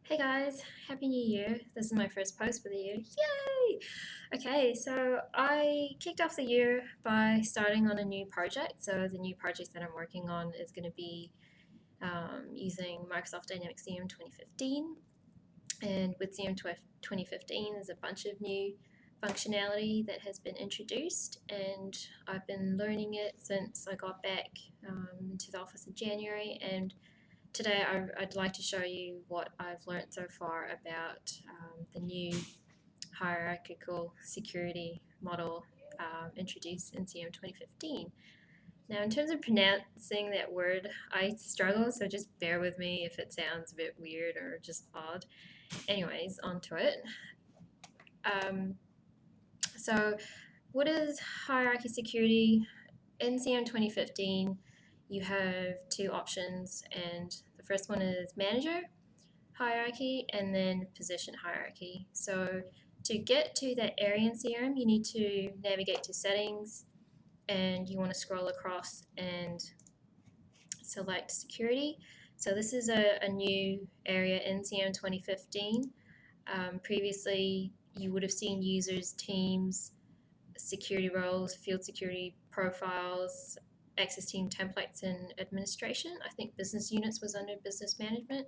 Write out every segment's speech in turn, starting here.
Hey guys, Happy New Year. This is my first post for the year. Yay! Okay, so I kicked off the year by starting on a new project. So, the new project that I'm working on is going to be using Microsoft Dynamics CRM 2015. And with CRM 2015, there's a bunch of new functionality that has been introduced, and I've been learning it since I got back into the office in January. And today, I'd like to show you what I've learned so far about the new hierarchical security model introduced in CM 2015. Now, in terms of pronouncing that word, I struggle, so just bear with me if it sounds a bit weird or just odd. Anyways, on to it. Um, so, what is hierarchy security? In CM 2015, you have two options, and the first one is manager hierarchy and then position hierarchy. So to get to that area in CRM, you need to navigate to settings, and you want to scroll across and select security. So this is a new area in CRM 2015. Previously, you would have seen users, teams, security roles, field security profiles, access team templates, and administration. I think business units was under business management.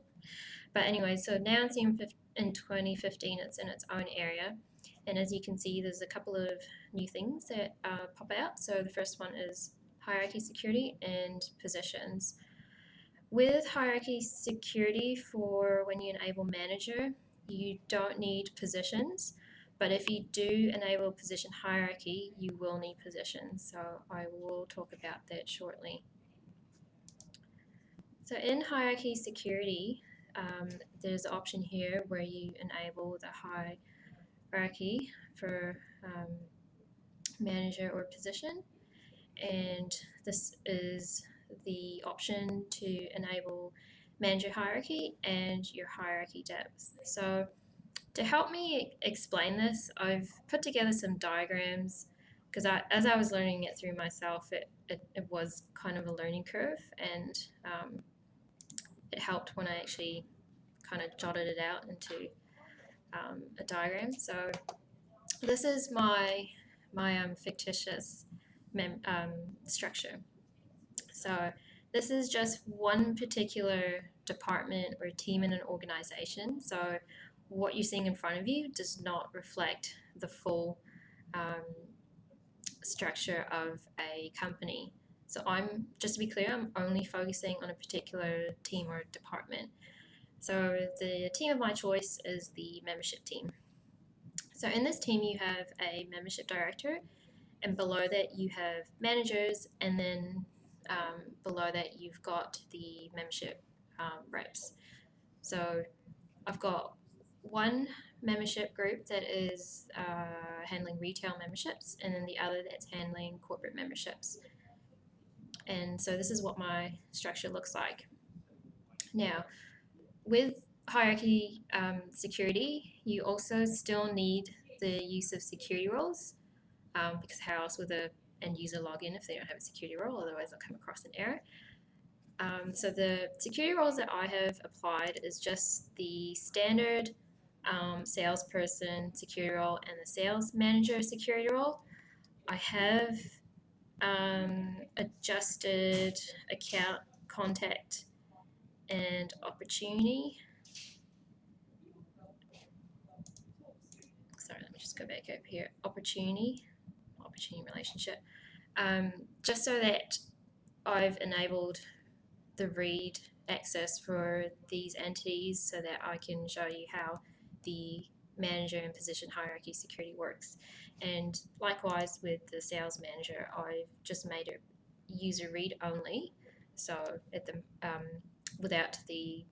But anyway, so now in 2015, it's in its own area. And as you can see, there's a couple of new things that pop out. So the first one is hierarchy security and positions. With hierarchy security, for when you enable manager, you don't need positions. But if you do enable position hierarchy, you will need positions. So I will talk about that shortly. So in hierarchy security, there's an option here where you enable the hierarchy for manager or position, and this is the option to enable manager hierarchy and your hierarchy depth. So to help me explain this, I've put together some diagrams because as I was learning it through myself, it was kind of a learning curve, and it helped when I actually kind of jotted it out into a diagram. So this is my fictitious structure. So this is just one particular department or team in an organization. So what you're seeing in front of you does not reflect the full structure of a company. So just to be clear, I'm only focusing on a particular team or department. So the team of my choice is the membership team. So in this team, you have a membership director, and below that you have managers, and then below that you've got the membership reps. So I've got one membership group that is handling retail memberships, and then the other that's handling corporate memberships. And so this is what my structure looks like. Now, with hierarchy security, you also still need the use of security roles, because how else would the end user log in if they don't have a security role? Otherwise, they'll come across an error. So the security roles that I have applied is just the standard salesperson security role and the sales manager security role. I have adjusted account, contact, and opportunity. Sorry, let me just go back over here. Opportunity relationship. Just so that I've enabled the read access for these entities so that I can show you how the manager and position hierarchy security works. And likewise with the sales manager, I've just made it user read only. So at the without the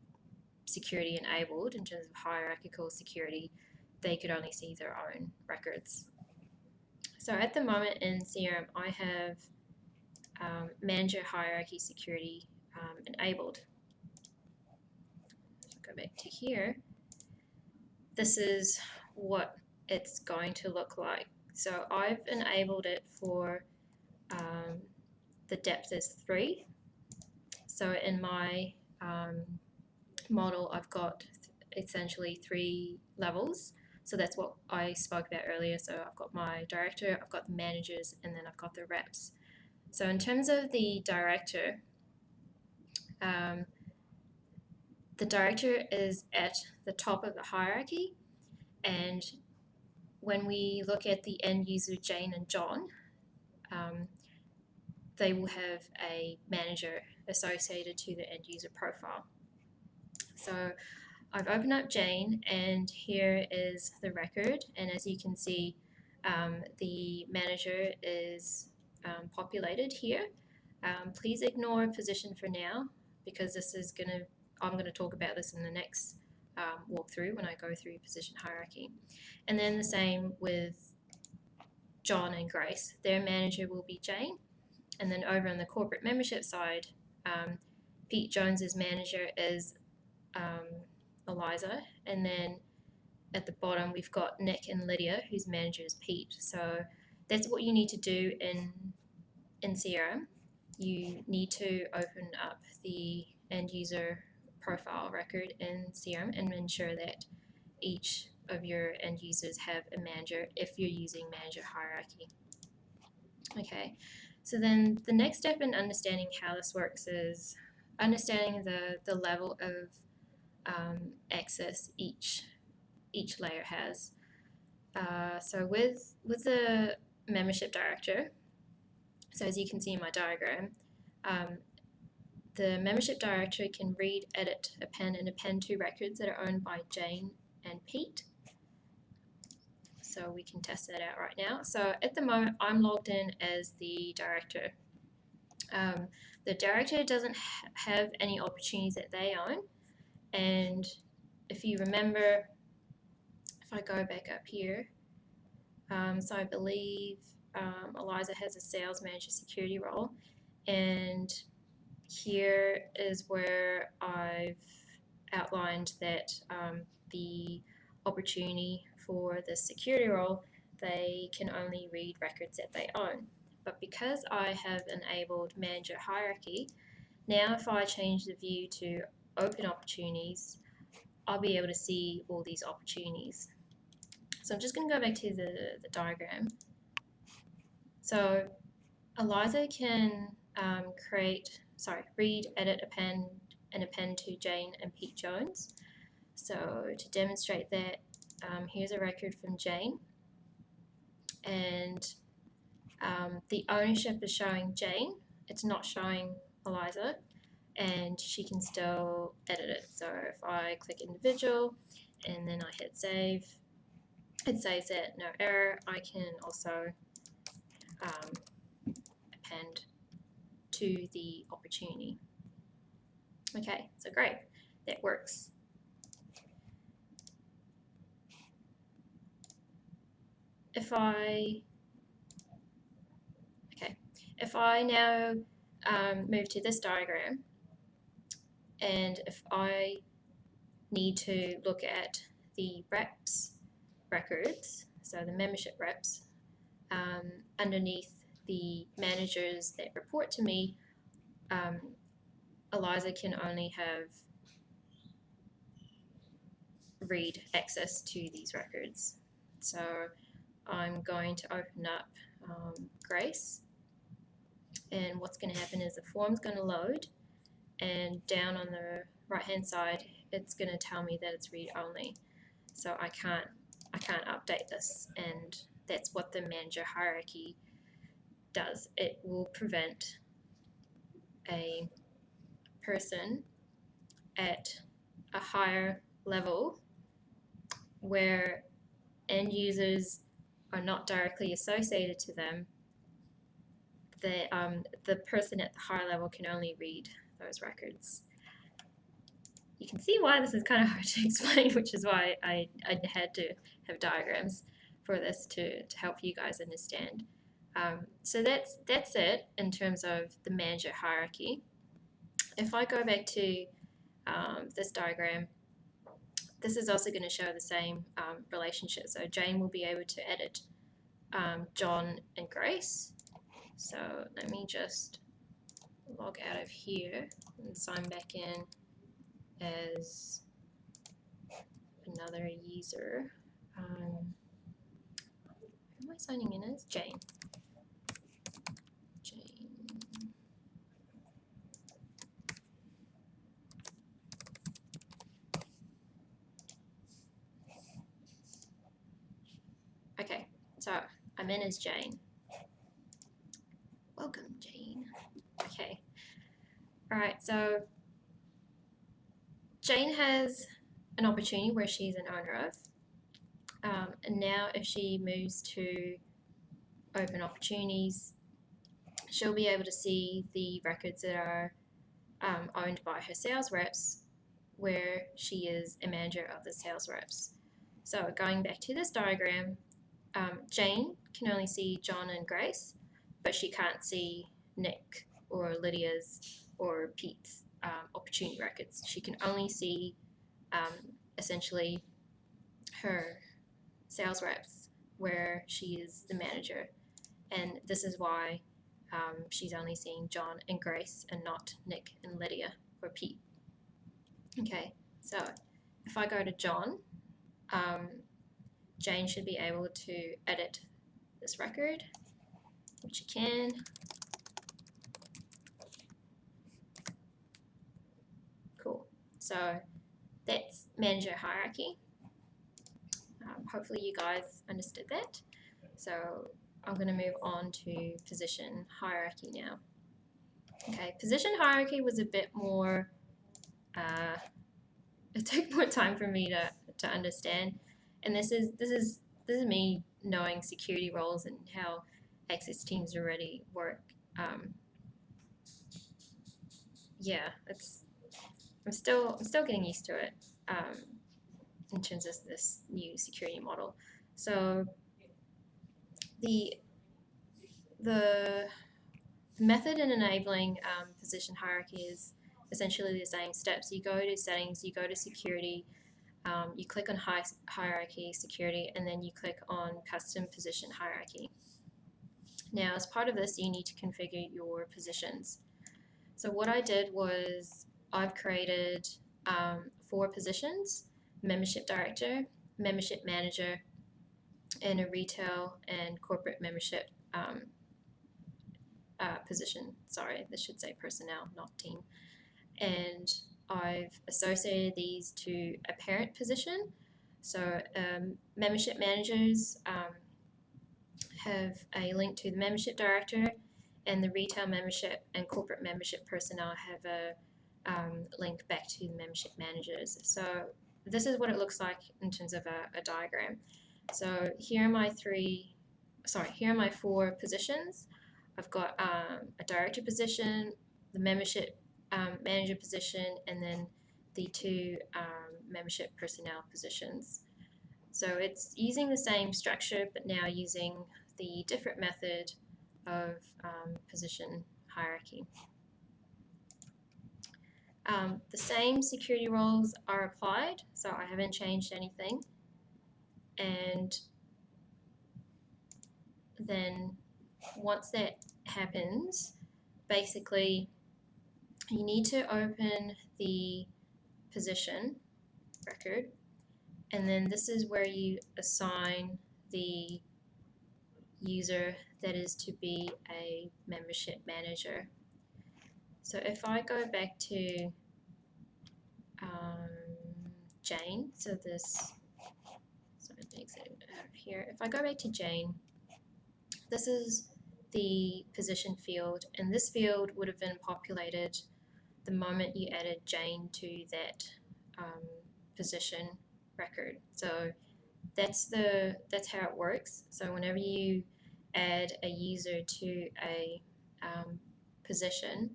security enabled in terms of hierarchical security, they could only see their own records. So at the moment in CRM, I have manager hierarchy security enabled. Go back to here. This is what it's going to look like. So I've enabled it for the depth is 3. So in my model, I've got essentially 3 levels. So that's what I spoke about earlier. So I've got my director, I've got the managers, and then I've got the reps. So in terms of the director is at the top of the hierarchy, and when we look at the end user Jane and John, they will have a manager associated to the end user profile. So I've opened up Jane, and here is the record, and as you can see, the manager is populated here. Please ignore position for now, because I'm going to talk about this in the next walkthrough when I go through position hierarchy. And then the same with John and Grace. Their manager will be Jane. And then over on the corporate membership side, Pete Jones's manager is Eliza. And then at the bottom, we've got Nick and Lydia, whose manager is Pete. So that's what you need to do in CRM. You need to open up the end user profile record in CRM and ensure that each of your end users have a manager if you're using manager hierarchy. Okay, so then the next step in understanding how this works is understanding the level of access each layer has. So with the membership director, so as you can see in my diagram, the membership director can read, edit, append, and append to records that are owned by Jane and Pete. So we can test that out right now. So at the moment, I'm logged in as the director. The director doesn't have any opportunities that they own. And if you remember, if I go back up here, so I believe Eliza has a sales manager security role. And here is where I've outlined that the opportunity for the security role, they can only read records that they own. But because I have enabled manager hierarchy, now if I change the view to open opportunities, I'll be able to see all these opportunities. So I'm just going to go back to the diagram. So Eliza can read, edit, append, and append to Jane and Pete Jones. So to demonstrate that, here's a record from Jane, and the ownership is showing Jane. It's not showing Eliza, and she can still edit it. So if I click individual and then I hit save, it says that no error. I can also append to the opportunity. Okay, so great, that works. If I now move to this diagram, and if I need to look at the reps records, so the membership reps, underneath the managers that report to me, Eliza can only have read access to these records. So I'm going to open up Grace, and what's going to happen is the form's going to load, and down on the right hand side it's going to tell me that it's read only. So I can't update this, and that's what the manager hierarchy does. It will prevent a person at a higher level where end users are not directly associated to them. The person at the higher level can only read those records. You can see why this is kind of hard to explain, which is why I had to have diagrams for this to help you guys understand. So that's it in terms of the manager hierarchy. If I go back to this diagram, this is also going to show the same relationship. So Jane will be able to edit John and Grace. So let me just log out of here and sign back in as another user. Who am I signing in as? Jane. Okay, so I'm in as Jane. Welcome, Jane. Okay. All right, so Jane has an opportunity where she's an owner of. And now if she moves to open opportunities, she'll be able to see the records that are owned by her sales reps, where she is a manager of the sales reps. So going back to this diagram, Jane can only see John and Grace, but she can't see Nick or Lydia's or Pete's opportunity records. She can only see essentially her sales reps where she is the manager. And this is why she's only seeing John and Grace and not Nick and Lydia or Pete. Okay, so if I go to John, Jane should be able to edit this record, which she can. Cool. So that's manager hierarchy. Hopefully you guys understood that. So I'm going to move on to position hierarchy now. Okay, position hierarchy was a bit more, it took more time for me to understand. And this is me knowing security roles and how access teams already work. Yeah, I'm still getting used to it in terms of this new security model. So the method in enabling position hierarchy is essentially the same steps. You go to settings, you go to security, you click on hierarchy security, and then you click on custom position hierarchy. Now, as part of this, you need to configure your positions. So what I did was I've created 4 positions: membership director, membership manager, and a retail and corporate membership position. Sorry, this should say personnel, not team. And I've associated these to a parent position. So membership managers have a link to the membership director, and the retail membership and corporate membership personnel have a link back to the membership managers. So this is what it looks like in terms of a diagram. So here are my 4 positions. I've got a director position, the membership manager position, and then the 2 membership personnel positions. So it's using the same structure, but now using the different method of position hierarchy. The same security roles are applied, so I haven't changed anything. And then once that happens, basically you need to open the position record, and then this is where you assign the user that is to be a membership manager. So if I go back to Jane, so this, sorry, let me exit out of here. If I go back to Jane, this is the position field, and this field would have been populated the moment you added Jane to that position record. So that's how it works. So whenever you add a user to a position,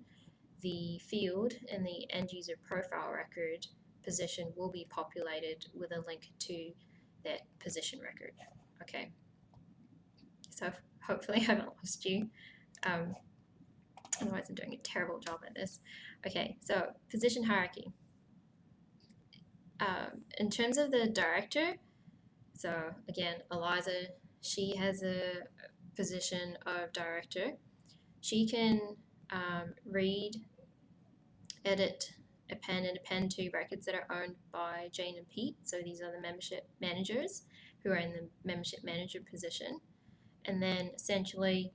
the field in the end user profile record position will be populated with a link to that position record. Okay. So hopefully I haven't lost you. Otherwise I'm doing a terrible job at this. Okay, so position hierarchy. In terms of the director, so again, Eliza, she has a position of director. She can read, edit, append and append to records that are owned by Jane and Pete. So these are the membership managers who are in the membership manager position. And then essentially,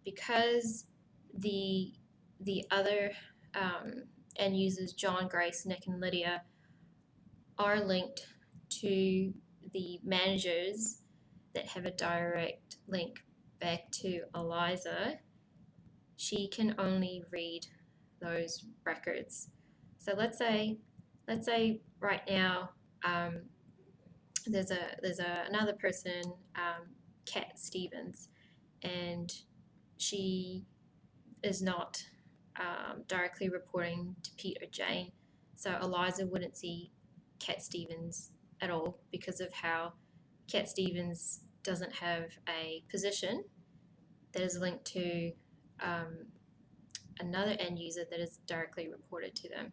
because the other end users, John, Grace, Nick, and Lydia, are linked to the managers that have a direct link back to Eliza, she can only read those records. So let's say right now there's another person, Kat Stevens, and she is not directly reporting to Pete or Jane. So Eliza wouldn't see Kat Stevens at all because of how Kat Stevens doesn't have a position that is linked to another end user that is directly reported to them.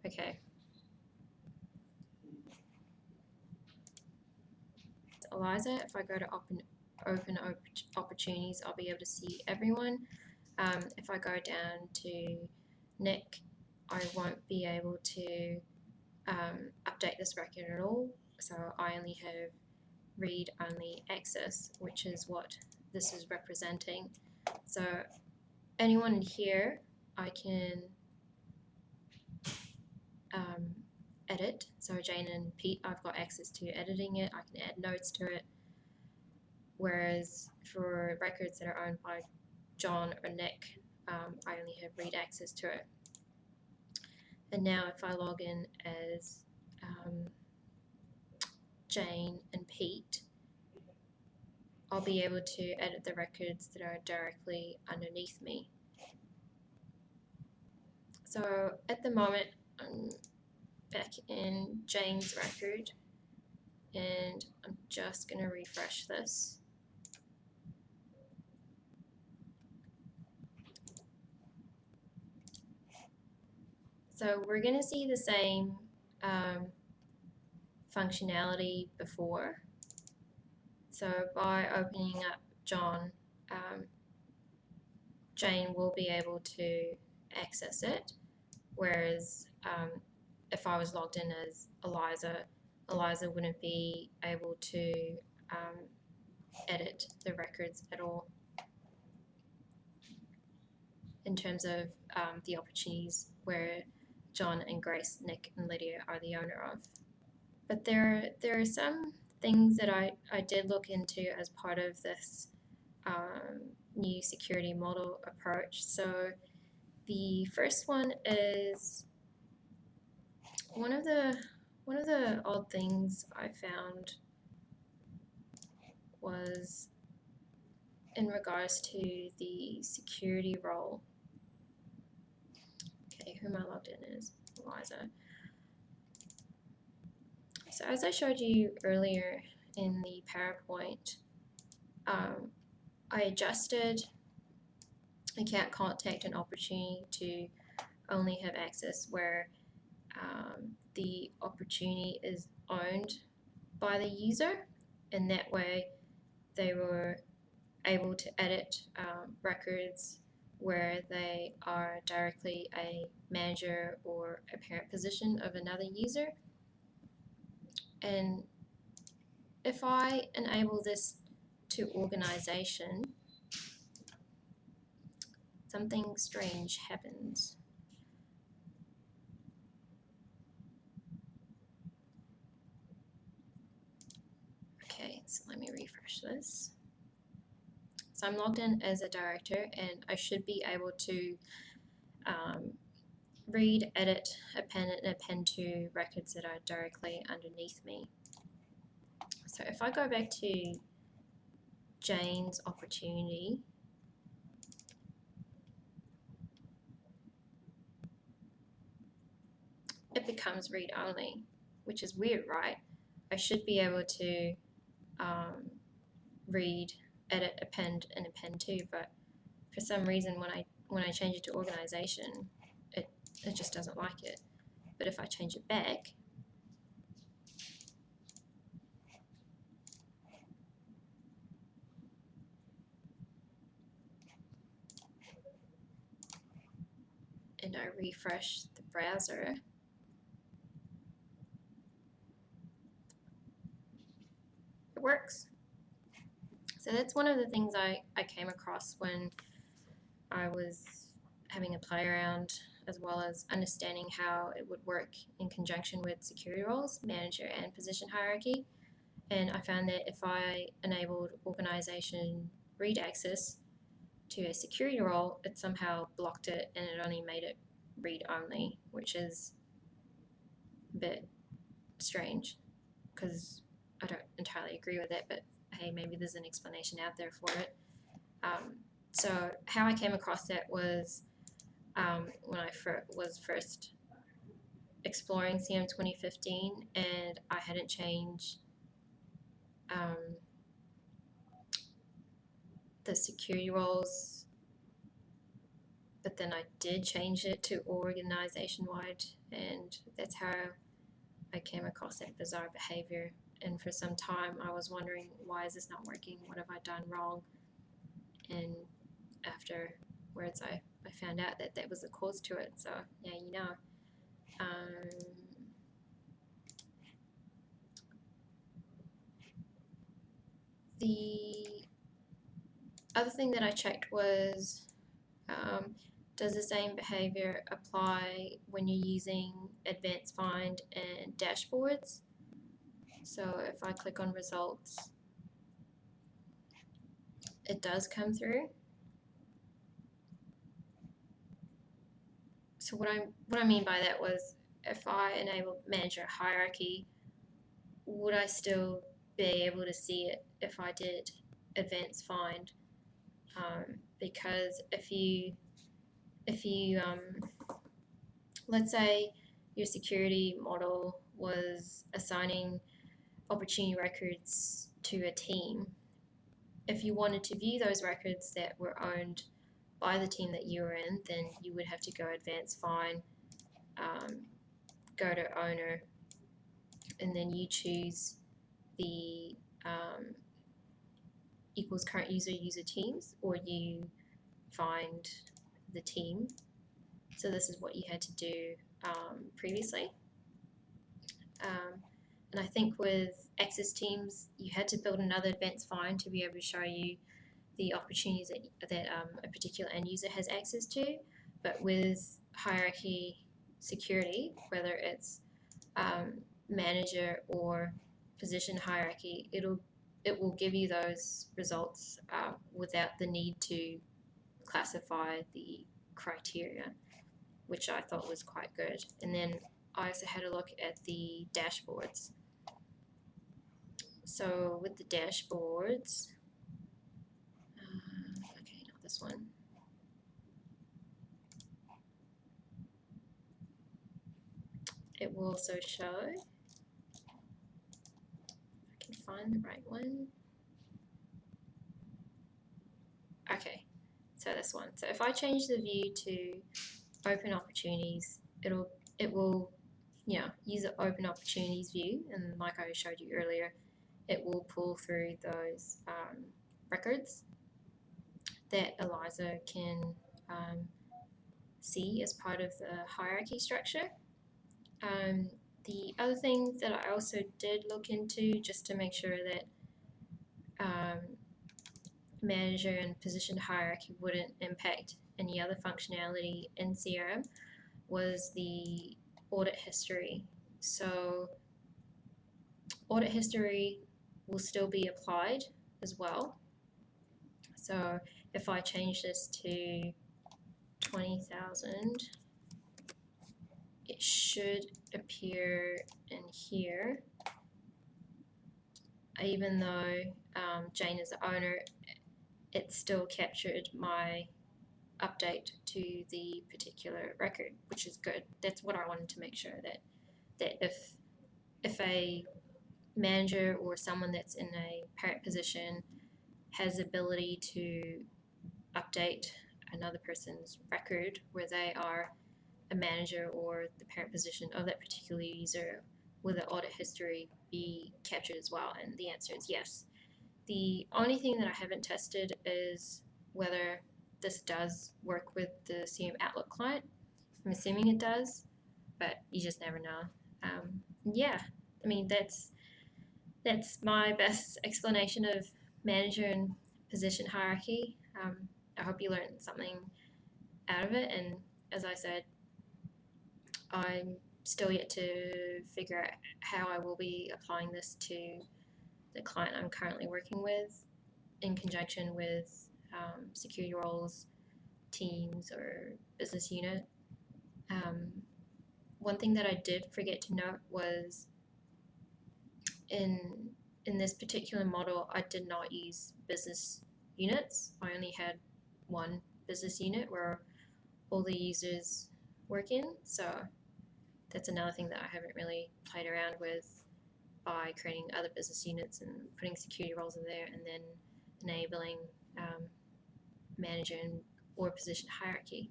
Okay. Eliza, if I go to open opportunities, I'll be able to see everyone. If I go down to Nick, I won't be able to update this record at all. So I only have read-only access, which is what this is representing. So anyone in here, I can edit. So Jane and Pete, I've got access to editing it. I can add notes to it. Whereas for records that are owned by John or Nick, I only have read access to it. And now if I log in as Jane and Pete, I'll be able to edit the records that are directly underneath me. So at the moment, I'm back in Jane's record, and I'm just going to refresh this. So we're going to see the same functionality before. So by opening up John, Jane will be able to access it, whereas if I was logged in as Eliza, Eliza wouldn't be able to edit the records at all in terms of the opportunities where John and Grace, Nick and Lydia are the owner of. But there are some things that I did look into as part of this new security model approach. So the first one is one of the odd things I found was in regards to the security role. Okay, who am I logged in as? Eliza. So as I showed you earlier in the PowerPoint, I adjusted account contact and opportunity to only have access where the opportunity is owned by the user, and that way they were able to edit records where they are directly a manager or a parent position of another user. And if I enable this to organization, something strange happens. Okay, so let me refresh this. So I'm logged in as a director, and I should be able to read, edit, append, and append to records that are directly underneath me. So if I go back to Jane's opportunity, it becomes read-only, which is weird, right? I should be able to read, edit, append, and append to, but for some reason when I change it to organization, it just doesn't like it. But if I change it back, and I refresh the browser, it works. So that's one of the things I came across when I was having a play around, as well as understanding how it would work in conjunction with security roles, manager, and position hierarchy. And I found that if I enabled organization read access to a security role, it somehow blocked it and it only made it read only, which is a bit strange because I don't entirely agree with it, but hey, maybe there's an explanation out there for it. So how I came across that was when I was first exploring CM 2015 and I hadn't changed the security roles, but then I did change it to organization wide, and that's how I came across that bizarre behavior. And for some time I was wondering, why is this not working? What have I done wrong? And afterwards I found out that that was the cause to it. So now you know. The other thing that I checked was, does the same behavior apply when you're using advanced find and dashboards? So if I click on results, it does come through. So what I mean by that was, if I enable manager hierarchy, would I still be able to see it if I did advanced find? Because if you let's say your security model was assigning opportunity records to a team, if you wanted to view those records that were owned by the team that you were in, then you would have to go advanced find, go to owner, and then you choose the equals current user teams, or you find the team. So this is what you had to do previously. And I think with access teams, you had to build another advanced find to be able to show you the opportunities that a particular end user has access to. But with hierarchy security, whether it's manager or position hierarchy, it will give you those results without the need to classify the criteria, which I thought was quite good. And then I also had a look at the dashboards. So with the dashboards, okay, not this one. It will also show, if I can find the right one. Okay, so this one. So if I change the view to open opportunities, it will use the open opportunities view, and like I showed you earlier, it will pull through those records that Eliza can see as part of the hierarchy structure. The other thing that I also did look into, just to make sure that manager and position hierarchy wouldn't impact any other functionality in CRM, was the audit history. So audit history will still be applied as well. So if I change this to 20,000, it should appear in here. Even though Jane is the owner, it still captured my update to the particular record, which is good. That's what I wanted to make sure, that if a manager or someone that's in a parent position has the ability to update another person's record where they are a manager or the parent position of that particular user, will the audit history be captured as well? And the answer is yes. The only thing that I haven't tested is whether this does work with the CM Outlook client. I'm assuming it does, but you just never know. Yeah, I mean that's my best explanation of manager and position hierarchy. I hope you learned something out of it, and as I said, I'm still yet to figure out how I will be applying this to the client I'm currently working with in conjunction with security roles, teams, or business unit. Um, One thing that I did forget to note was in in this particular model, I did not use business units. I only had one business unit where all the users work in. So that's another thing that I haven't really played around with by creating other business units and putting security roles in there, and then enabling manager and or position hierarchy.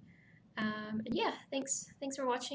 And yeah, thanks for watching.